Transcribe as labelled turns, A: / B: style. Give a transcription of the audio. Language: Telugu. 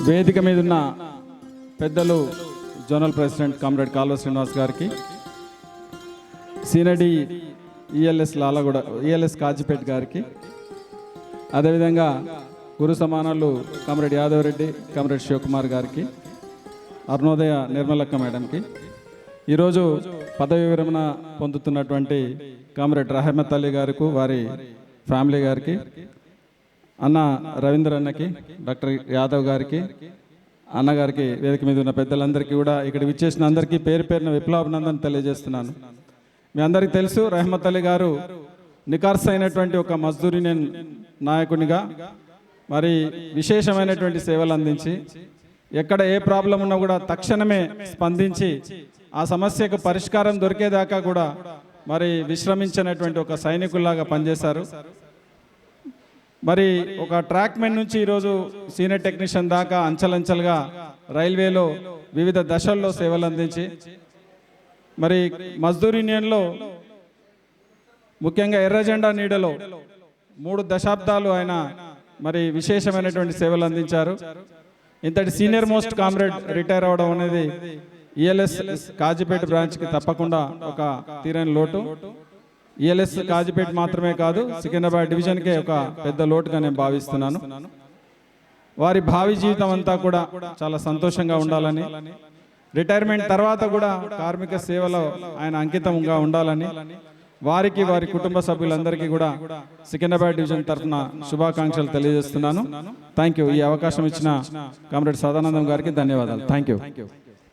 A: వేదిక మీద ఉన్న పెద్దలు జోనల్ ప్రెసిడెంట్ కామ్రేడ్ కాల్వ శ్రీనివాస్ గారికి, సీనడి ఈఎల్ఎస్ లాలగూడ ఈఎల్ఎస్ కాజిపేట్ గారికి, అదేవిధంగా గురు సమానాలు కామ్రేడ్ యాదవ్ రెడ్డి, కామ్రేడ్ శివకుమార్ గారికి, అరుణోదయ నిర్మలక్క మేడంకి, ఈరోజు పదవి విరమణ పొందుతున్నటువంటి కామ్రేడ్ రహమత్ అలీ గారికి, వారి ఫ్యామిలీ గారికి, అన్న రవీంద్ర అన్నకి, డాక్టర్ యాదవ్ గారికి, అన్నగారికి, వేదిక మీద ఉన్న పెద్దలందరికీ కూడా, ఇక్కడ విచ్చేసిన అందరికీ పేరు పేరున విప్లవాభినందన తెలియజేస్తున్నాను. మీ అందరికీ తెలుసు, రహమత్ అలీ గారు నికార్స్ అయినటువంటి ఒక మజ్దూర్ యూనియన్ నాయకునిగా మరి విశేషమైనటువంటి సేవలు అందించి, ఎక్కడ ఏ ప్రాబ్లం ఉన్నా కూడా తక్షణమే స్పందించి ఆ సమస్యకు పరిష్కారం దొరికేదాకా కూడా మరి విశ్రమించినటువంటి ఒక సైనికుల్లాగా పనిచేశారు. మరి ఒక ట్రాక్ మెన్ నుంచి ఈరోజు సీనియర్ టెక్నీషియన్ దాకా అంచెలంచెలుగా రైల్వేలో వివిధ దశల్లో సేవలు అందించి, మరి మజ్దూర్ యూనియన్లో ముఖ్యంగా ఎర్ర జెండా నీడలో 3 దశాబ్దాలు ఆయన మరి విశేషమైనటువంటి సేవలు అందించారు. ఇంతటి సీనియర్ మోస్ట్ కామ్రేడ్ రిటైర్ అవడం అనేది ఈఎల్ఎస్ కాజిపేట బ్రాంచ్కి తప్పకుండా ఒక తీరని లోటు. ఈఎల్ఎస్ కాజిపేట మాత్రమే కాదు, సికింద్రాబాద్ డివిజన్కే ఒక పెద్ద లోటుగా నేను భావిస్తున్నాను. వారి భావి జీవితం అంతా కూడా చాలా సంతోషంగా ఉండాలని, రిటైర్మెంట్ తర్వాత కూడా కార్మిక సేవలో ఆయన అంకితంగా ఉండాలని, వారికి వారి కుటుంబ సభ్యులందరికీ కూడా సికింద్రాబాద్ డివిజన్ తరఫున శుభాకాంక్షలు తెలియజేస్తున్నాను. Thank you. ఈ అవకాశం ఇచ్చిన కామ్రేడ్ సదానందం గారికి ధన్యవాదాలు. Thank you.